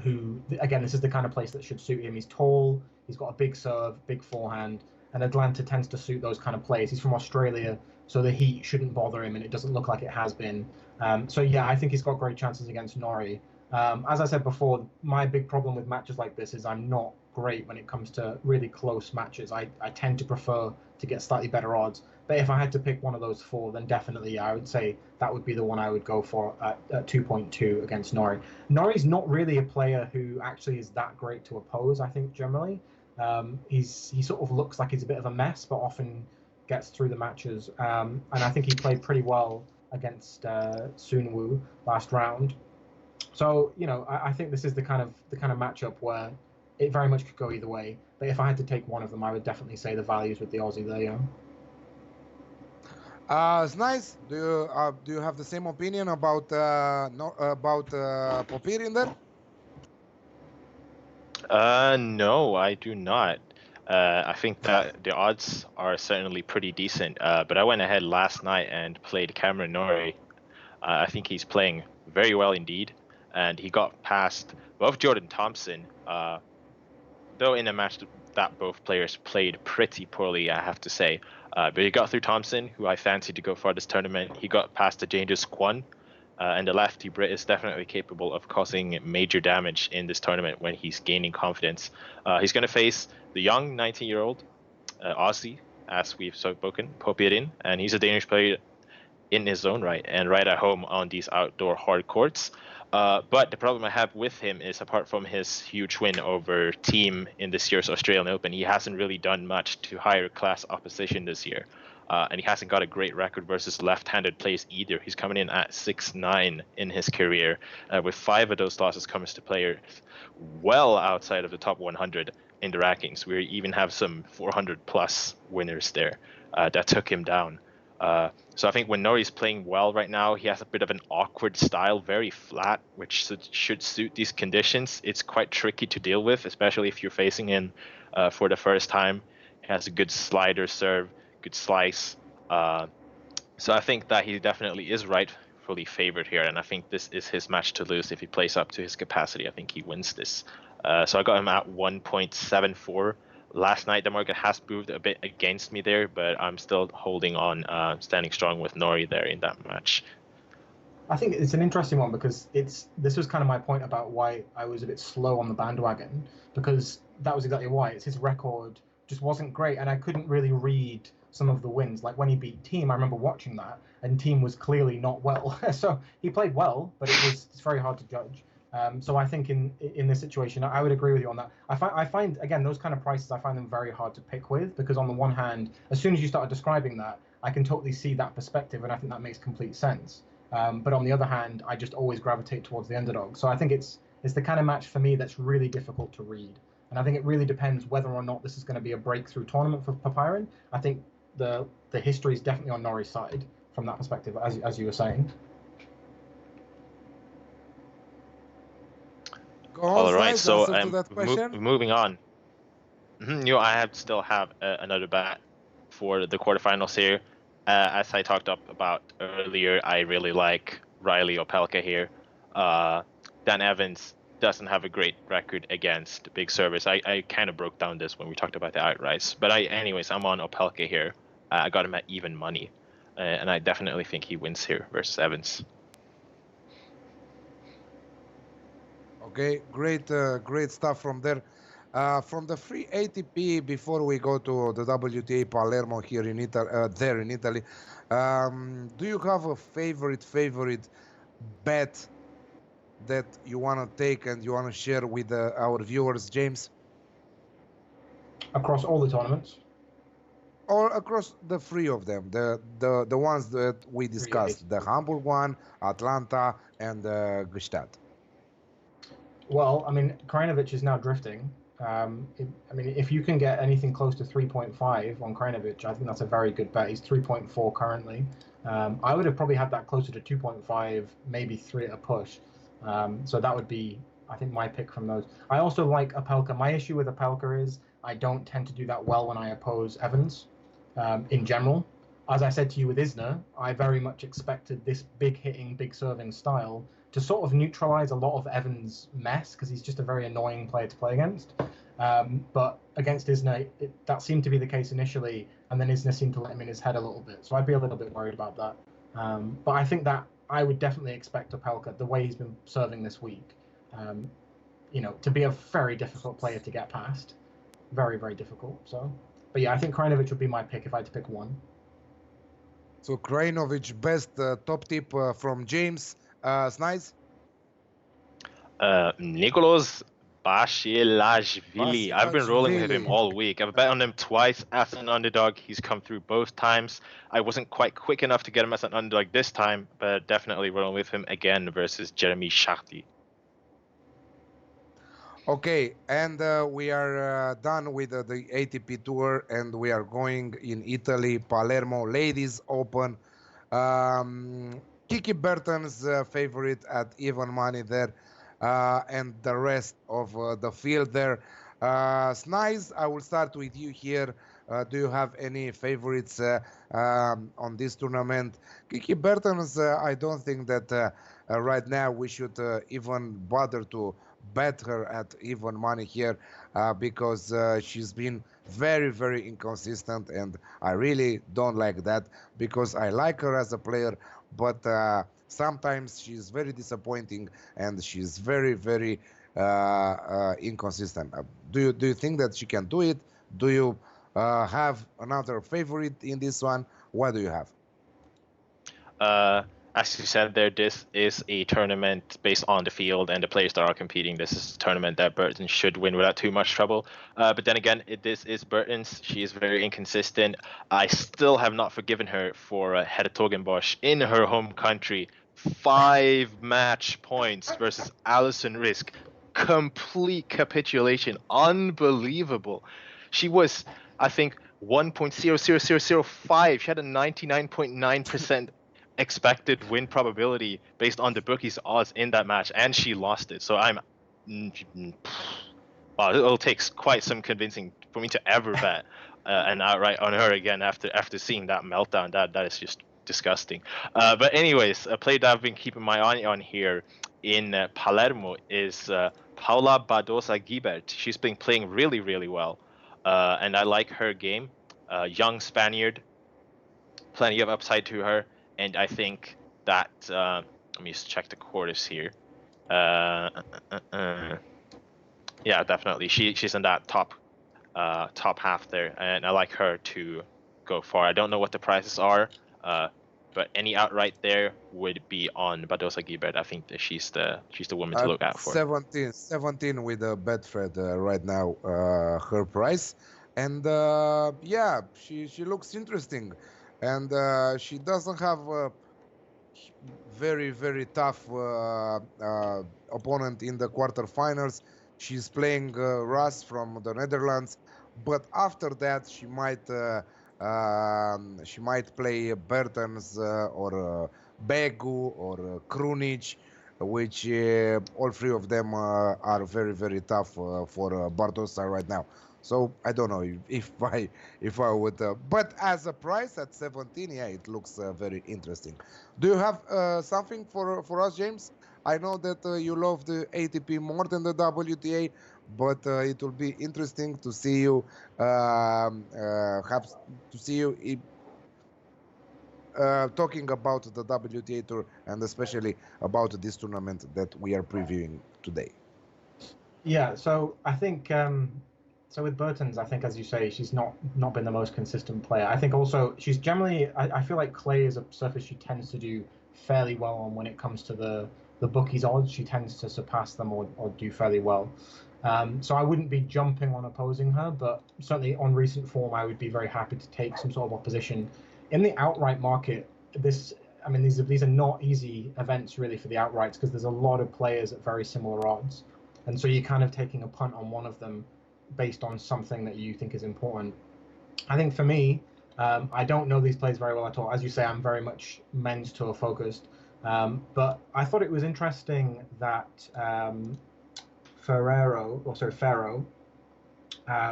Who, again, this is the kind of place that should suit him. He's tall, he's got a big serve, big forehand, and Atlanta tends to suit those kind of players. He's from Australia, so the heat shouldn't bother him, and it doesn't look like it has been. So yeah, I think he's got great chances against Norrie. As I said before, my big problem with matches like this is I'm not great when it comes to really close matches. I tend to prefer to get slightly better odds. But if I had to pick one of those 4, then definitely I would say that would be the one I would go for at 2.2 against Norrie. Norrie's not really a player who actually is that great to oppose, I think, generally. He sort of looks like he's a bit of a mess, but often gets through the matches. And I think he played pretty well against Sun Woo last round. So, I think this is the kind of matchup where it very much could go either way. But if I had to take one of them, I would definitely say the values with the Aussie there. It's nice. Do you have the same opinion about Popirin there? No, I do not. I think that the odds are certainly pretty decent. But I went ahead last night and played Cameron Norrie. I think he's playing very well indeed, and he got past both Jordan Thompson. Though in a match that both players played pretty poorly, I have to say. But he got through Thompson, who I fancied to go far this tournament. He got past the dangerous Kwon, and the lefty Brit is definitely capable of causing major damage in this tournament when he's gaining confidence. He's going to face the young 19-year-old Aussie, as we've spoken, Popirin, and he's a Danish player in his own right and right at home on these outdoor hard courts. But the problem I have with him is, apart from his huge win over Thiam in this year's Australian Open, he hasn't really done much to higher class opposition this year. And he hasn't got a great record versus left-handed players either. He's coming in at 6-9 in his career, with 5 of those losses coming to players well outside of the top 100 in the rankings. We even have some 400-plus winners there that took him down. So I think when Norrie's playing well right now, he has a bit of an awkward style, very flat, which should suit these conditions. It's quite tricky to deal with, especially if you're facing him for the first time. He has a good slider serve, good slice. So I think that he definitely is rightfully favored here, and I think this is his match to lose if he plays up to his capacity. I think he wins this. So I got him at 1.74. Last night, the market has moved a bit against me there, but I'm still holding on, standing strong with Norrie there in that match. I think it's an interesting one because this was kind of my point about why I was a bit slow on the bandwagon, because that was exactly why. It's his record just wasn't great, and I couldn't really read some of the wins. Like when he beat Thiam, I remember watching that, and Thiam was clearly not well. So he played well, but it's very hard to judge. So I think in this situation, I would agree with you on that. I find again those kind of prices, I find them very hard to pick with, because on the one hand, as soon as you started describing that, I can totally see that perspective, and I think that makes complete sense. But on the other hand, I just always gravitate towards the underdog. So I think it's the kind of match for me that's really difficult to read, and I think it really depends whether or not this is going to be a breakthrough tournament for Popirin. I think the history is definitely on Norrie's side from that perspective, as you were saying. All right, so moving on. I still have another bet for the quarterfinals here. As I talked about earlier, I really like Riley Opelka here. Dan Evans doesn't have a great record against big servers. I kind of broke down this when we talked about the outrights. But anyways, I'm on Opelka here. I got him at even money. And I definitely think he wins here versus Evans. Okay, great stuff from there. From the free ATP, before we go to the WTA Palermo here in Italy, there in Italy, do you have a favorite bet that you want to take and you want to share with our viewers, James? Across all the tournaments? Or across the three of them, the ones that we discussed, the Hamburg one, Atlanta, and Gstaad. Well, I mean, Krajinovic is now drifting. I mean, if you can get anything close to 3.5 on Krajinovic, I think that's a very good bet. He's 3.4 currently. I would have probably had that closer to 2.5, maybe 3 at a push. So that would be, I think, my pick from those. I also like Opelka. My issue with Opelka is I don't tend to do that well when I oppose Evans in general. As I said to you with Isner, I very much expected this big hitting, big serving style to sort of neutralize a lot of Evans' mess, because he's just a very annoying player to play against. But against Isner, that seemed to be the case initially, and then Isner seemed to let him in his head a little bit. So I'd be a little bit worried about that. But I think that I would definitely expect Opelka, the way he's been serving this week, to be a very difficult player to get past. Very, very difficult. So, but yeah, I think Krajinovic would be my pick if I had to pick one. So Krajinovic, best top tip from James. Snides? Nicolas Basilashvili. I've been rolling with him all week. I've bet on him twice as an underdog. He's come through both times. I wasn't quite quick enough to get him as an underdog this time, but definitely rolling with him again versus Jeremy Chardy. Okay, and we are done with the ATP Tour, and we are going in Italy, Palermo Ladies Open. Kiki Bertens favorite at even money there, and the rest of the field there. Snides, I will start with you here. Do you have any favorites on this tournament? Kiki Bertens, I don't think that right now we should even bother to bet her at even money here because she's been very, very inconsistent, and I really don't like that because I like her as a player, but sometimes she's very disappointing and she's very, very inconsistent. Do you think that she can do it? Do you have another favorite in this one? What do you have? As you said there, this is a tournament based on the field and the players that are competing. This is a tournament that Bertens should win without too much trouble. But then again, this is Bertens. She is very inconsistent. I still have not forgiven her for Hertogenbosch in her home country. 5 match points versus Alison Risk. Complete capitulation. Unbelievable. She was, I think, 1.00005. She had a 99.9% expected win probability based on the bookies' odds in that match, and she lost it. So it'll take quite some convincing for me to ever bet an outright on her again after seeing that meltdown. That is just disgusting. But anyways, a play that I've been keeping my eye on here in Palermo is Paula Badosa Gibert. She's been playing really, really well, and I like her game. Young Spaniard, plenty of upside to her. And I think that let me just check the quarters here. Yeah, definitely. She's in that top half there, and I like her to go far. I don't know what the prices are, but any outright there would be on Badosa Gibert. I think that she's the woman to look out for. 17 with a Betfred right now, her price, and yeah, she looks interesting. And she doesn't have a very, very tough opponent in the quarterfinals. She's playing Ras from the Netherlands, but after that she might play Bertens or Begu or Krunic, which all three of them are very, very tough for Bardosa right now. So I don't know if I would, but as a price at 17, yeah, it looks very interesting. Do you have something for us, James? I know that you love the ATP more than the WTA, but it will be interesting to see you talking about the WTA tour and especially about this tournament that we are previewing today. Yeah, so I think so with Bertens, I think as you say, she's not been the most consistent player. I think also she's generally I feel like clay is a surface she tends to do fairly well on when it comes to the bookies odds. She tends to surpass them or do fairly well. So I wouldn't be jumping on opposing her, but certainly on recent form, I would be very happy to take some sort of opposition. In the outright market, I mean, these are not easy events really for the outrights because there's a lot of players at very similar odds. And so you're kind of taking a punt on one of them based on something that you think is important. I think for me, I don't know these players very well at all. As you say, I'm very much men's tour focused. But I thought it was interesting that Ferrero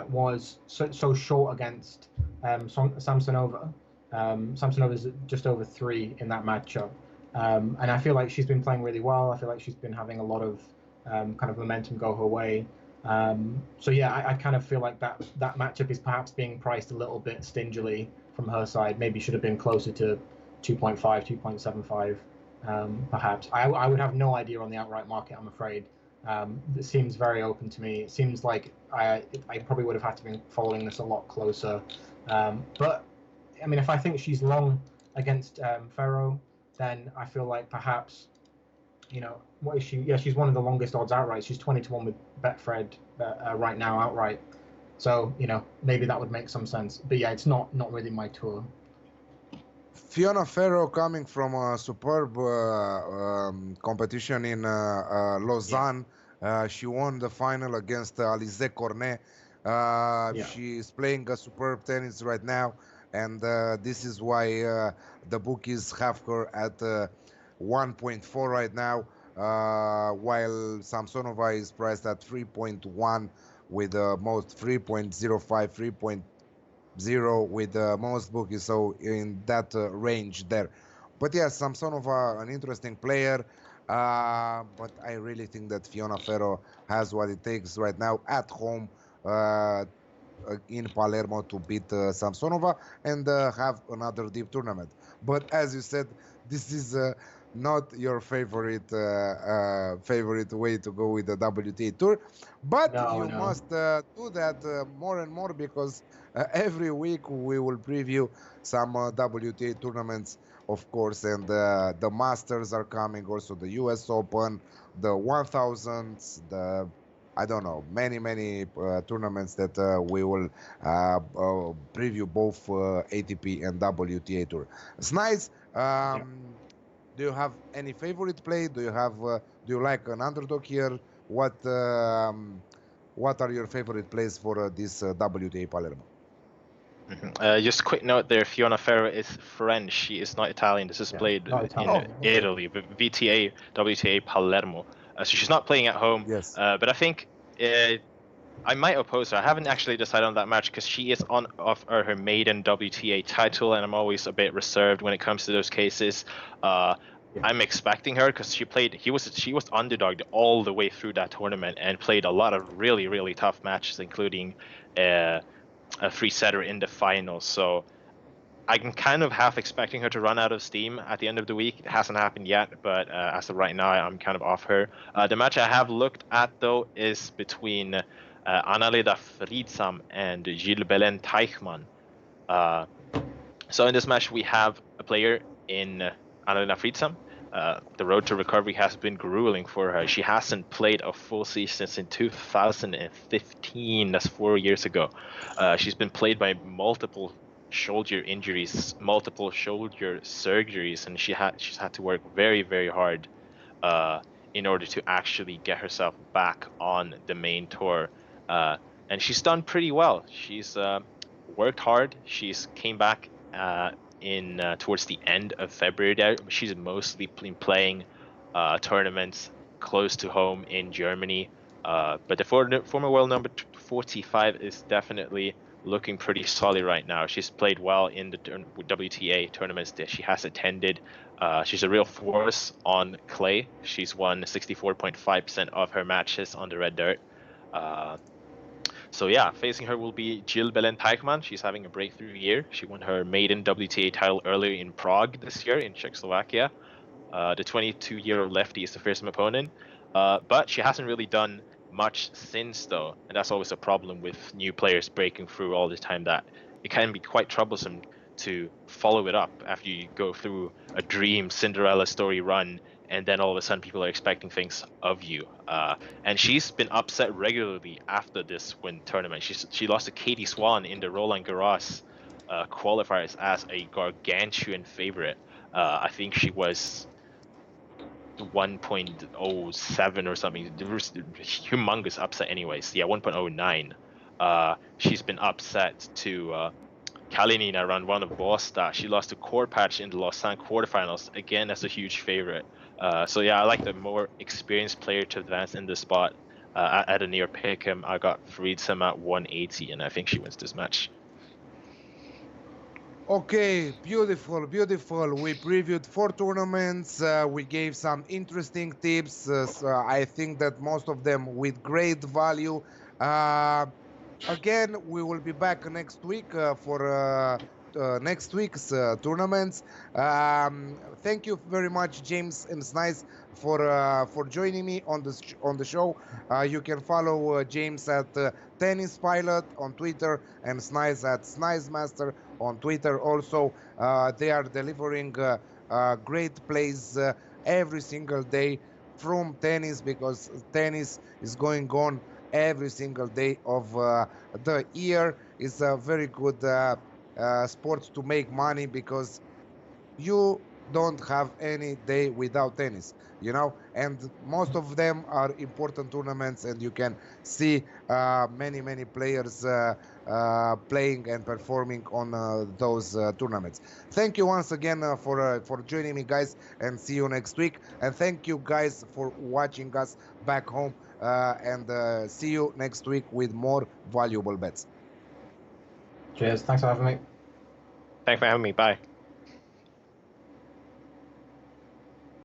was so short against Samsonova. Samsonova's just over 3 in that matchup. And I feel like she's been playing really well. I feel like she's been having a lot of kind of momentum go her way. So yeah, I kind of feel like that matchup is perhaps being priced a little bit stingily from her side. Maybe should have been closer to 2.5, 2.75, perhaps. I would have no idea on the outright market, I'm afraid. It seems very open to me. It seems like I probably would have had to be following this a lot closer. But I mean, if I think she's long against Ferro, then I feel like perhaps, what is she? Yeah, she's one of the longest odds outright. She's 20-1 with Betfred right now outright. So, maybe that would make some sense. But yeah, it's not really my tour. Fiona Ferro coming from a superb competition in Lausanne. Yeah. She won the final against Alizé Cornet. She's playing a superb tennis right now. And this is why the bookies have her at 1.4 right now, while Samsonova is priced at 3.1 with most 3.05, 3.0 with most bookies, so in that range there. But yes, Samsonova, an interesting player, but I really think that Fiona Ferro has what it takes right now at home in Palermo to beat Samsonova and have another deep tournament. But as you said, this is not your favorite way to go with the WTA Tour, but you must do that more and more because every week we will preview some WTA tournaments, of course, and the Masters are coming, also the US Open, the 1000s, the I don't know, many tournaments that we will preview both ATP and WTA Tour. It's nice. Do you have any favorite play? Do you like an underdog here? What are your favorite plays for this WTA Palermo? Just a quick note there, Fiona Ferro is French. She is not Italian. This is played in Italy, but WTA Palermo. So she's not playing at home. Yes. But I think I might oppose her. I haven't actually decided on that match because she is on her maiden WTA title, and I'm always a bit reserved when it comes to those cases. I'm expecting her because she was underdogged all the way through that tournament and played a lot of really tough matches, including a 3-setter in the finals. So I'm kind of half expecting her to run out of steam at the end of the week. It hasn't happened yet, but as of right now, I'm kind of off her. The match I have looked at, though, is between Annalena Friedsam and Gilles-Belen Teichmann. So in this match, we have a player in Annalena Friedsam. The road to recovery has been grueling for her. She hasn't played a full season since 2015. That's 4 years ago. She's been plagued by multiple shoulder injuries, multiple shoulder surgeries, and she's had to work very hard in order to actually get herself back on the main tour. And she's done pretty well. She's worked hard. She's came back towards the end of February there. She's mostly been playing tournaments close to home in Germany. But the former world number 45 is definitely looking pretty solid right now. She's played well in the WTA tournaments that she has attended. She's a real force on clay. She's won 64.5% of her matches on the red dirt. So yeah, facing her will be Gilles-Belen Teichmann. She's having a breakthrough year. She won her maiden WTA title earlier in Prague this year in Czechoslovakia. The 22-year-old lefty is the fearsome opponent, but she hasn't really done much since though, and that's always a problem with new players breaking through all the time, that it can be quite troublesome to follow it up after you go through a dream Cinderella story run, and then all of a sudden people are expecting things of you. And she's been upset regularly after this win tournament. She lost to Katie Swan in the Roland Garros qualifiers as a gargantuan favorite. I think she was 1.07 or something. Humongous upset anyways. Yeah, 1.09. She's been upset to Kalinina around one of Båstad. She lost to Korpatch in the Lausanne quarterfinals, again as a huge favorite. So yeah, I like the more experienced player to advance in this spot. At a near pick'em, I got Friedsam at 180, and I think she wins this match. Okay, beautiful, beautiful. We previewed 4 tournaments. We gave some interesting tips. So I think that most of them with great value. Again, we will be back next week for next week's tournaments. Thank you very much, James and Snice, for joining me on the show. You can follow James at Tennis Pilot on Twitter and Snice at Snice Master on Twitter. Also, they are delivering great plays every single day from tennis, because tennis is going on every single day of the year. It's a very good sport to make money, because you don't have any day without tennis, and most of them are important tournaments, and you can see many players playing and performing on those tournaments. Thank you once again for joining me, guys, and see you next week. And thank you guys for watching us back home, and see you next week with more valuable bets. Cheers. Thanks for having me. Thanks for having me. Bye.